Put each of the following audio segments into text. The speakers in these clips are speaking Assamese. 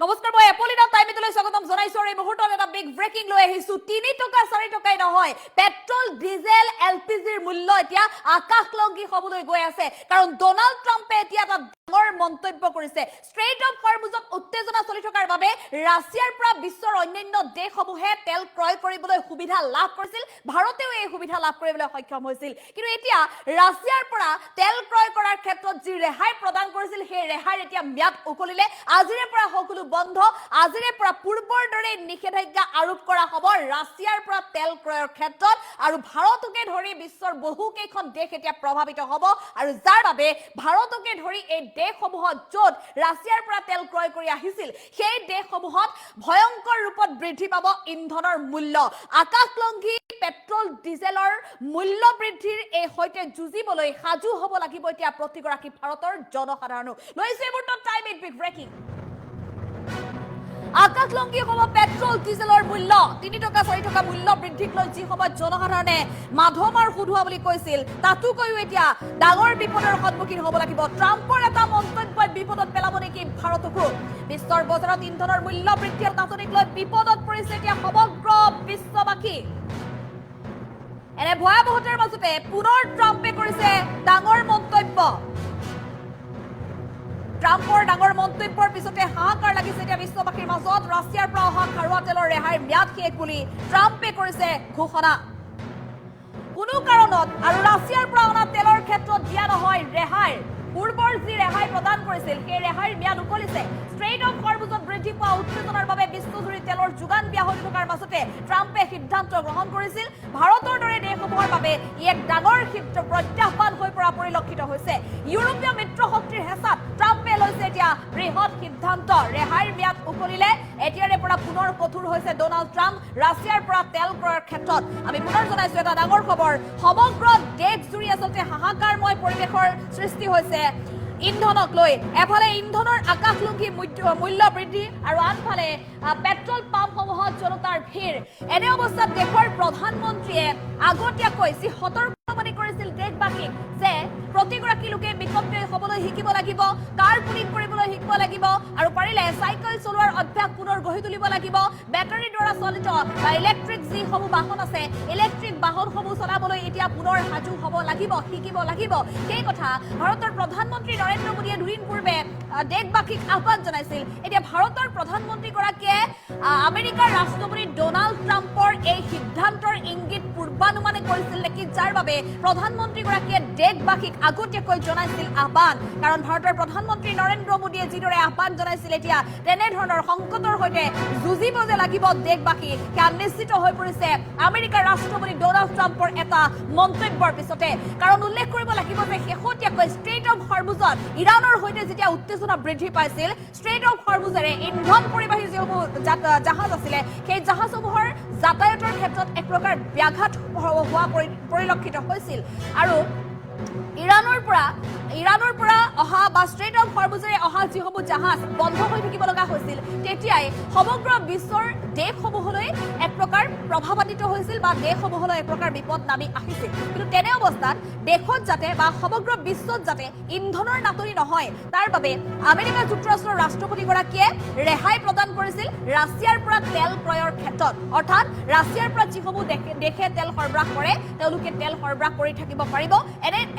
নমস্কাৰ মই এপলিনা টাইমিতলৈ স্বাগতম জনাইছো এই মুহূৰ্তত এটা বিগ ব্ৰেকিং লৈ আহিছো 3 টকা 4 টকাই নহয় পেট্ৰল ডিজেল এলপিজিৰ মূল্য এতিয়া আকাশলংঘী হ'বলৈ গৈ আছে কাৰণ ডোনাল্ড ট্ৰাম্পে এতিয়া এটা ডাঙৰ মন্তব্য কৰিছে ষ্ট্ৰেইট অফ হৰমুজত উত্তেজনা চলি থকাৰ বাবে ৰাছিয়াৰ পৰা বিশ্বৰ অন্যান্য দেশসমূহে তেল ক্ৰয় কৰিবলৈ সুবিধা লাভ কৰিছিল ভাৰতেও এই সুবিধা লাভ কৰিবলৈ সক্ষম হৈছিল কিন্তু এতিয়া ৰাছিয়াৰ পৰা তেল ক্ৰয় কৰাৰ ক্ষেত্ৰত যি ৰেহাই প্ৰদান কৰিছিল সেই ৰেহাইৰ এতিয়া ম্যাদ উকলিলে আজিৰে পৰা সকলো বন্ধ আজিৰে পৰা পূৰ্বৰ দৰে নিষেধাজ্ঞা আৰোপ কৰা হ'ব ৰাছিয়াৰ পৰা তেল ক্ৰয়ৰ ক্ষেত্ৰত আৰু ভাৰতকে ধৰি বিশ্বৰ বহু কেইখন দেশ এতিয়া প্ৰভাৱিত হ'ব আৰু যাৰ বাবে ভাৰতকে ধৰি এই দেশসমূহত য'ত ৰাছিয়াৰ পৰা তেল ক্ৰয় কৰি আহিছিল সেই দেশসমূহত ভয়ংকৰ ৰূপত বৃদ্ধি পাব ইন্ধনৰ মূল্য আকাশলংঘী পেট্ৰল ডিজেলৰ মূল্য বৃদ্ধিৰ এই হৈতে যুঁজিবলৈ সাজু হ'ব লাগিব এতিয়া প্ৰতিগৰাকী ভাৰতৰ জনসাধাৰণো লৈছে মুহূৰ্তত টাইম ইট বিগ ব্ৰেকিং আকাশলংঘী হ'ব পেট্ৰল ডিজেলৰ মূল্য 3 টকা 4 টকা মূল্য বৃদ্ধিক লৈ যি সময়ত জনসাধাৰণে মাধমাৰ সুধুৱা বুলি কৈছিল তাতোকৈও এতিয়া ডাঙৰ বিপদৰ সন্মুখীন হ'ব লাগিব ট্ৰাম্পৰ এটা মন্তব্যই বিপদত পেলাব নেকি ভাৰতকো বিশ্বৰ বজাৰত ইন্ধনৰ মূল্য বৃদ্ধিৰ নাটনিক লৈ বিপদত পৰিছে এতিয়া সমগ্ৰ বিশ্ববাসী এনে ভয়াৱহতাৰ মাজতে পুনৰ ট্ৰাম্পে কৰিছে ডাঙৰ মন্তব্য ট্ৰাম্পৰ ডাঙৰ মন্তব্যৰ পিছতে হাহাকাৰ লাগিছে এতিয়া বিশ্ববাসীৰ মাজত ৰাছিয়াৰ পৰা অহা খাৰুৱা তেলৰ ৰেহাইৰ ম্যাদ শেষ বুলি ট্ৰাম্পে কৰিছে ঘোষণা কোনো কাৰণত আৰু ৰাছিয়াৰ পৰা অনা তেলৰ ক্ষেত্ৰত দিয়া নহয় ৰেহাই পূৰ্বৰ যি ৰেহাই প্ৰদান কৰিছিল সেই ৰেহাইৰ ম্যাদ উকলিছে ষ্ট্ৰেইট অফ হৰমুজত বৃদ্ধি পোৱা উত্তেজনাৰ বাবে বিশ্বজুৰি তেলৰ যোগান ব্যাহত থকাৰ মাজতে ট্ৰাম্পে সিদ্ধান্ত গ্ৰহণ কৰিছিল ভাৰতৰ দৰে দেশসমূহৰ বাবে ই এক ডাঙৰ প্ৰত্যাহ্বান হৈ পৰা পৰিলক্ষিত হৈছে ইউৰোপীয় মিত্ৰ শক্তিৰ হেঁচাত ট্ৰাম্পে লৈছে এতিয়া বৃহৎ সিদ্ধান্ত ৰেহাইৰ ম্যাদ উকলিলে এতিয়াৰে পৰা পুনৰ কঠোৰ হৈছে ডোনাল্ড ট্ৰাম্প ৰাছিয়াৰ পৰা তেল ক্ৰয়ৰ ক্ষেত্ৰত আমি পুনৰ জনাইছো এটা ডাঙৰ খবৰ সমগ্ৰ দেশজুৰি আচলতে হাহাকাৰময় পৰিৱেশৰ সৃষ্টি হৈছে ইন্ধনক লৈ এফালে ইন্ধনৰ আকাশলংঘী মূল্য বৃদ্ধি আৰু আনফালে পেট্ৰল পাম্পসমূহত জনতাৰ ভিৰ এনে অৱস্থাত দেশৰ প্ৰধানমন্ত্ৰীয়ে আগতীয়াকৈ যি সতৰ্কবাণী কৰিছিল দেশবাসীক যে প্ৰতিগৰাকী লোকে বিকল্পী হ'বলৈ শিকিব লাগিব কাৰ পুলিং কৰিবলৈ শিকিব লাগিব আৰু পাৰিলে চাইকেল চলোৱাৰ অভ্যাস পুনৰ গঢ়ি তুলিব লাগিব বেটাৰীৰ দ্বাৰা চলিত বা ইলেক্ট্ৰিক যিসমূহ বাহন আছে ইলেক্ট্ৰিক বাহনসমূহ চলাবলৈ এতিয়া পুনৰ সাজু হ'ব লাগিব শিকিব লাগিব সেই কথা ভাৰতৰ প্ৰধানমন্ত্ৰী নৰেন্দ্ৰ মোদীয়ে দুদিন পূৰ্বে দেশবাসীক আহ্বান জনাইছিল এতিয়া ভাৰতৰ প্ৰধানমন্ত্ৰীগৰাকীয়ে আমেৰিকাৰ ৰাষ্ট্ৰপতি ডোনাল্ড ট্ৰাম্পৰ এই সিদ্ধান্তৰ ইংগিত পূৰ্বানুমানে কৰিছিল নেকি যাৰ বাবে প্ৰধানমন্ত্ৰীগৰাকীয়ে দেশবাসীক আগতীয়াকৈ জনাইছিল আহ্বান কাৰণ ভাৰতৰ প্ৰধানমন্ত্ৰী নৰেন্দ্ৰ মোদীয়ে যিদৰে আহ্বান জনাইছিল এতিয়া তেনেধৰণৰ সংকটৰ সৈতে যুঁজিব যে লাগিব দেশবাসী সেয়া নিশ্চিত হৈ পৰিছে আমেৰিকাৰ ৰাষ্ট্ৰপতি ডোনাল্ড ট্ৰাম্পৰ এটা মন্তব্যৰ পিছতে কাৰণ উল্লেখ কৰিব লাগিব যে শেহতীয়াকৈ ষ্ট্ৰেইট অফ হৰমুজত ইৰাণৰ সৈতে যেতিয়া উত্তেজনা বৃদ্ধি পাইছিল ষ্ট্ৰেইট অফ হৰমুজেৰে ইন্ধন পৰিবাহী যিসমূহ জাহাজ আছিলে সেই জাহাজসমূহৰ যাতায়াতৰ ক্ষেত্ৰত এক প্ৰকাৰ ব্যাঘাত হোৱা পৰিলক্ষিত হৈছিল আৰু ইৰাণৰ পৰা অহা বা ষ্ট্ৰেইট অফ হৰমুজেৰে অহা যিসমূহ জাহাজ বন্ধ হৈ থাকিব লগা হৈছিল তেতিয়াই সমগ্ৰ বিশ্বৰ দেশসমূহলৈ এক প্ৰকাৰ প্ৰভাৱান্বিত হৈছিল বা দেশসমূহলৈ এক প্ৰকাৰ বিপদ নামি আহিছিল কিন্তু তেনে অৱস্থাত দেশত যাতে বা সমগ্ৰ বিশ্বত যাতে ইন্ধনৰ নাটনি নহয় তাৰ বাবে আমেৰিকা যুক্তৰাষ্ট্ৰৰ ৰাষ্ট্ৰপতিগৰাকীয়ে ৰেহাই প্ৰদান কৰিছিল ৰাছিয়াৰ পৰা তেল ক্ৰয়ৰ ক্ষেত্ৰত অৰ্থাৎ ৰাছিয়াৰ পৰা যিসমূহ দেশে তেল সৰবৰাহ কৰে তেওঁলোকে তেল সৰবৰাহ কৰি থাকিব পাৰিব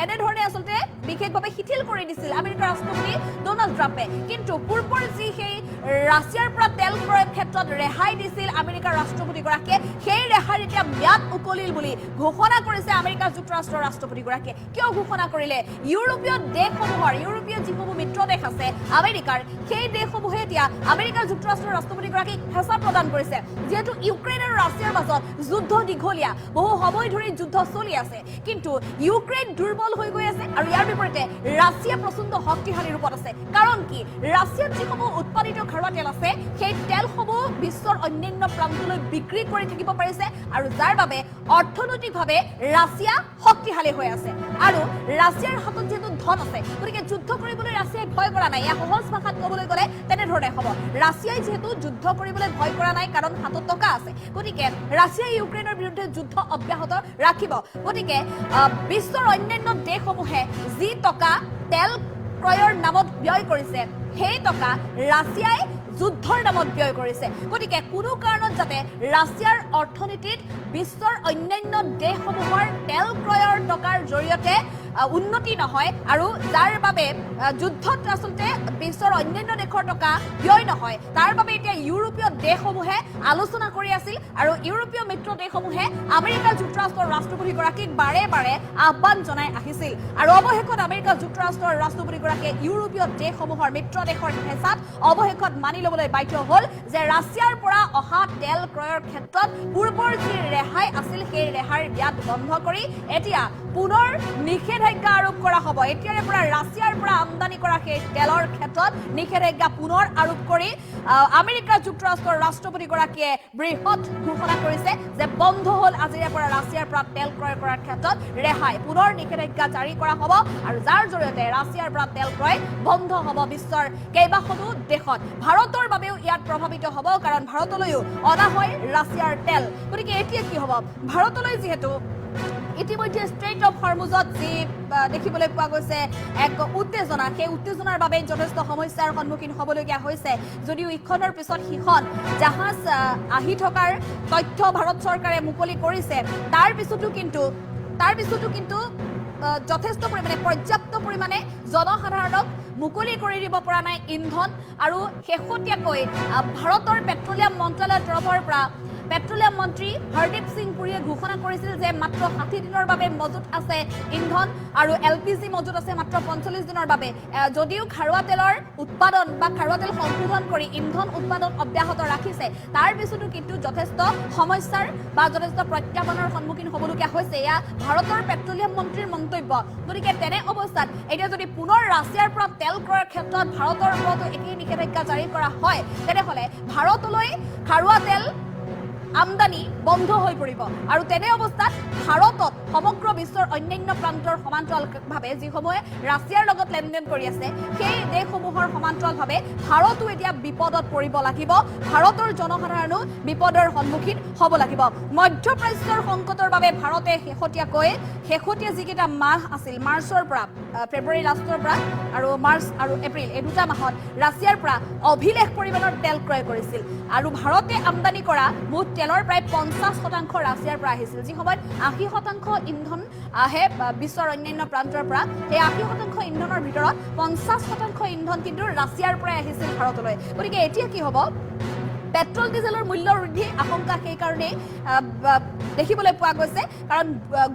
এনেধৰণে আচলতে বিশেষভাৱে শিথিল কৰি দিছিল আমেৰিকাৰ ৰাষ্ট্ৰপতি ডোনাল্ড ট্ৰাম্পে কিন্তু পূৰ্বৰ যি সেই ৰাছিয়াৰ পৰা তেল ক্ৰয়ৰ ক্ষেত্ৰত ৰেহাই দিছিল আমেৰিকাৰ ৰাষ্ট্ৰপতিগৰাকীয়ে সেই ৰেহাইৰ এতিয়া ম্যাদ উকলিল বুলি ঘোষণা কৰিছে আমেৰিকা যুক্তৰাষ্ট্ৰৰ ৰাষ্ট্ৰপতিগৰাকীয়ে কিয় ঘোষণা কৰিলে ইউৰোপীয় যিসমূহ মিত্ৰ দেশ আছে আমেৰিকাৰ সেই দেশসমূহে এতিয়া আমেৰিকা যুক্তৰাষ্ট্ৰৰ ৰাষ্ট্ৰপতিগৰাকীক হেঁচা প্ৰদান কৰিছে যিহেতু ইউক্ৰেইন আৰু ৰাছিয়াৰ মাজত যুদ্ধ দীঘলীয়া বহু সময় ধৰি যুদ্ধ চলি আছে কিন্তু ইউক্ৰেইন দুৰ্বল হৈ গৈ আছে আৰু ইয়াৰ বিপৰীতে ৰাছিয়া প্ৰচণ্ড শক্তিশালী ৰূপত আছে কাৰণ কি ৰাছিয়াত যিসমূহ উৎপাদিত খাৰুৱা তেল আছে সেই তেলসমূহ বিশ্বৰ অন্যান্য প্ৰান্তলৈ বিক্ৰী কৰি থাকিব পাৰিছে আৰু যাৰ বাবে অৰ্থনৈতিকভাৱে ৰাছিয়া শক্তিশালী হৈ আছে আৰু ৰাছিয়াৰ হাতত যেহেতু ধন আছে গতিকে যুদ্ধ কৰিবলৈ ৰাছিয়াই ভয় কৰা নাই ইয়াৰ সহজ ভাষাত ক'বলৈ গ'লে তেনেধৰণে হ'ব ৰাছিয়াই যিহেতু যুদ্ধ কৰিবলৈ ভয় কৰা নাই কাৰণ হাতত টকা আছে গতিকে ৰাছিয়াই ইউক্ৰেইনৰ বিৰুদ্ধে যুদ্ধ অব্যাহত ৰাখিব গতিকে বিশ্বৰ অন্যান্য দেশসমূহে যি টকা তেল ক্ৰয়ৰ নামত ব্যয় কৰিছে সেই টকা ৰাছিয়াই যুদ্ধৰ নামত ব্যয় কৰিছে গতিকে কোনো কাৰণত যাতে ৰাছিয়াৰ অৰ্থনীতিত বিশ্বৰ অন্যান্য দেশসমূহৰ তেল ক্ৰয়ৰ টকাৰ জৰিয়তে উন্নতি নহয় আৰু যাৰ বাবে যুদ্ধত আচলতে বিশ্বৰ অন্যান্য দেশৰ টকা ব্যয় নহয় তাৰ বাবে এতিয়া ইউৰোপীয় দেশসমূহে আলোচনা কৰি আছিল আৰু ইউৰোপীয় মিত্ৰ দেশসমূহে আমেৰিকা যুক্তৰাষ্ট্ৰৰ ৰাষ্ট্ৰপতিগৰাকীক বাৰে বাৰে আহ্বান জনাই আহিছিল আৰু অৱশেষত আমেৰিকা যুক্তৰাষ্ট্ৰৰ ৰাষ্ট্ৰপতিগৰাকীয়ে ইউৰোপীয় দেশসমূহৰ মিত্ৰ দেশৰ হেঁচাত অৱশেষত মানি ল'বলৈ বাধ্য হ'ল যে ৰাছিয়াৰ পৰা অহা তেল ক্ৰয়ৰ ক্ষেত্ৰত পূৰ্বৰ যি ৰেহাই আছিল সেই ৰেহাইৰ ম্যাদ বন্ধ কৰি এতিয়া পুনৰ নিষেধাজ্ঞা আৰোপ কৰা হ'ব এতিয়াৰে পৰা ৰাছিয়াৰ পৰা আমদানি কৰা সেই তেলৰ ক্ষেত্ৰত নিষেধাজ্ঞা পুনৰ আৰোপ কৰি আমেৰিকা যুক্তৰাষ্ট্ৰৰ ৰাষ্ট্ৰপতিগৰাকীয়ে বৃহৎ ঘোষণা কৰিছে যে বন্ধ হ'ল আজিৰে পৰা ৰাছিয়াৰ পৰা তেল ক্ৰয় কৰাৰ ক্ষেত্ৰত ৰেহাই পুনৰ নিষেধাজ্ঞা জাৰি কৰা হ'ব আৰু যাৰ জৰিয়তে ৰাছিয়াৰ পৰা তেল ক্ৰয় বন্ধ হ'ব বিশ্বৰ কেইবাখনো দেশত ভাৰতৰ বাবেও ইয়াত প্ৰভাৱিত হ'ব কাৰণ ভাৰতলৈও অনা হয় ৰাছিয়াৰ তেল গতিকে এতিয়া কি হ'ব ভাৰতলৈ যিহেতু ইতিমধ্যে ষ্ট্ৰেইট অফ হৰমুজত যি দেখিবলৈ পোৱা গৈছে এক উত্তেজনা সেই উত্তেজনাৰ বাবে যথেষ্ট সমস্যাৰ সন্মুখীন হ'বলগীয়া হৈছে যদিও ইখনৰ পিছত সিখন জাহাজ আহি থকাৰ তথ্য ভাৰত চৰকাৰে মুকলি কৰিছে তাৰ পিছতো কিন্তু যথেষ্ট পৰিমাণে পৰ্যাপ্ত পৰিমাণে জনসাধাৰণক মুকলি কৰি দিব পৰা নাই ইন্ধন আৰু শেহতীয়াকৈ ভাৰতৰ পেট্ৰলিয়াম মন্ত্ৰালয়ৰ তৰফৰ পৰা পেট্ৰলিয়াম মন্ত্ৰী হৰদীপ সিং পুৰীয়ে ঘোষণা কৰিছিল যে মাত্ৰ 60 দিনৰ বাবে মজুত আছে ইন্ধন আৰু এলপিজি মজুত আছে মাত্ৰ 45 দিনৰ বাবে যদিও খাৰুৱা তেলৰ উৎপাদন বা খাৰুৱা তেল সংশোধন কৰি ইন্ধন উৎপাদন অব্যাহত ৰাখিছে তাৰ পিছতো কিন্তু যথেষ্ট সমস্যাৰ বা যথেষ্ট প্ৰত্যাহ্বানৰ সন্মুখীন হ'বলগীয়া হৈছে এয়া ভাৰতৰ পেট্ৰলিয়াম মন্ত্ৰীৰ মন্তব্য গতিকে তেনে অৱস্থাত এতিয়া যদি পুনৰ ৰাছিয়াৰ পৰা তেল ক্ৰয়ৰ ক্ষেত্ৰত ভাৰতৰ ওপৰতো একেই নিষেধাজ্ঞা জাৰি কৰা হয় তেনেহ'লে ভাৰতলৈ খাৰুৱা তেল আমদানি বন্ধ হৈ পৰিব আৰু তেনে অৱস্থাত ভাৰতত সমগ্ৰ বিশ্বৰ অন্যান্য প্ৰান্তৰ সমান্তৰালভাৱে যিসমূহে ৰাছিয়াৰ লগত লেনদেন কৰি আছে সেই দেশসমূহৰ সমান্তৰালভাৱে ভাৰতো এতিয়া বিপদত পৰিব লাগিব ভাৰতৰ জনসাধাৰণো বিপদৰ সন্মুখীন হ'ব লাগিব মধ্যপ্ৰাচ্যৰ সংকটৰ বাবে ভাৰতে শেহতীয়া যিকেইটা মাহ আছিল মাৰ্চৰ পৰা ফেব্ৰুৱাৰী লাষ্টৰ পৰা আৰু মাৰ্চ আৰু এপ্ৰিল এই দুটা মাহত ৰাছিয়াৰ পৰা অভিলেখ পৰিমাণৰ তেল ক্ৰয় কৰিছিল আৰু ভাৰতে আমদানি কৰা মুঠ তেলৰ প্ৰায় 50% ৰাছিয়াৰ পৰা আহিছিল যি সময়ত 80% ইন্ধন আহে বিশ্বৰ অন্যান্য প্ৰান্তৰ পৰা সেই 80% ইন্ধনৰ ভিতৰত 50% ইন্ধন কিন্তু ৰাছিয়াৰ পৰাই আহিছিল ভাৰতলৈ গতিকে এতিয়া কি হ'ব পেট্ৰল ডিজেলৰ মূল্য বৃদ্ধি আশংকা সেই কাৰণে দেখিবলৈ পোৱা গৈছে কাৰণ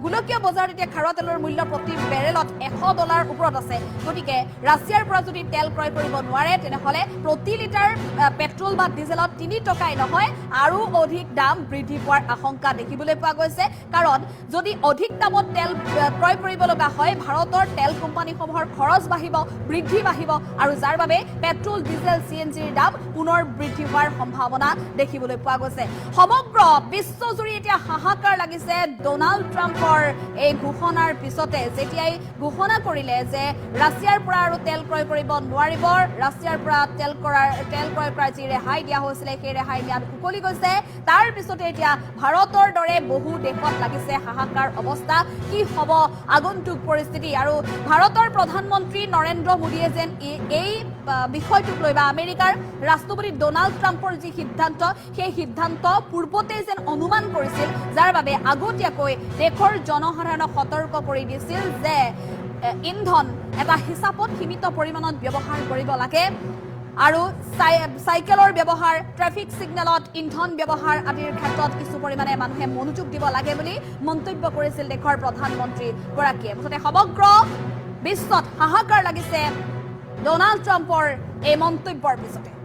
গোলকীয় বজাৰত এতিয়া খাৰুৱা তেলৰ মূল্য প্ৰতি বেৰেলত $100 ওপৰত আছে গতিকে ৰাছিয়াৰ পৰা যদি তেল ক্ৰয় কৰিব নোৱাৰে তেনেহ'লে প্ৰতি লিটাৰ পেট্ৰল বা ডিজেলত 3 টকাই নহয় আৰু অধিক দাম বৃদ্ধি পোৱাৰ আশংকা দেখিবলৈ পোৱা গৈছে কাৰণ যদি অধিক দামত তেল ক্ৰয় কৰিব লগা হয় ভাৰতৰ তেল কোম্পানীসমূহৰ খৰচ বৃদ্ধি বাঢ়িব আৰু যাৰ বাবে পেট্ৰল ডিজেল চিএনজিৰ দাম পুনৰ বৃদ্ধি হোৱাৰ সম্ভাৱনা দেখিবলৈ পোৱা গৈছে সমগ্ৰ বিশ্বজুৰি এতিয়া হাহাকাৰ লাগিছে ডোনাল্ড ট্ৰাম্পৰ এই ঘোষণাৰ পিছতে যেতিয়াই ঘোষণা কৰিলে যে ৰাছিয়াৰ পৰা আৰু তেল ক্ৰয় কৰিব নোৱাৰিব ৰাছিয়াৰ পৰা তেল ক্ৰয় কৰাৰ যি ৰেহাই দিয়া হৈছিলে সেই ৰেহাই ম্যাদ উকলি গৈছে তাৰ পিছতে এতিয়া ভাৰতৰ দৰে বহু দেশত লাগিছে হাহাকাৰ অৱস্থা কি হ'ব আগন্তুক পৰিস্থিতি আৰু ভাৰতৰ প্ৰধানমন্ত্ৰী নৰেন্দ্ৰ মোদীয়ে যেন এই বিষয়টোক লৈ বা আমেৰিকাৰ ৰাষ্ট্ৰপতি ডোনাল্ড ট্ৰাম্পৰ যি সিদ্ধান্ত সেই সিদ্ধান্ত পূৰ্বতে যেন অনুমান কৰিছিল যাৰ বাবে আগতীয়াকৈ দেশৰ জনসাধাৰণক সতৰ্ক কৰি দিছিল যে ইন্ধন এটা হিচাপত সীমিত পৰিমাণত ব্যৱহাৰ কৰিব লাগে আৰু সাইকেলৰ ব্যৱহাৰ ট্ৰাফিক সিগনেলত ইন্ধন ব্যৱহাৰ আদিৰ ক্ষেত্ৰত কিছু পৰিমাণে মানুহে মনোযোগ দিব লাগে বুলি মন্তব্য কৰিছিল দেশৰ প্ৰধানমন্ত্ৰী গৰাকীয়ে মুঠতে সমগ্ৰ বিশ্বত হাহাকাৰ লাগিছে ডোনাল্ড ট্ৰাম্পৰ এই মন্তব্যৰ পিছতে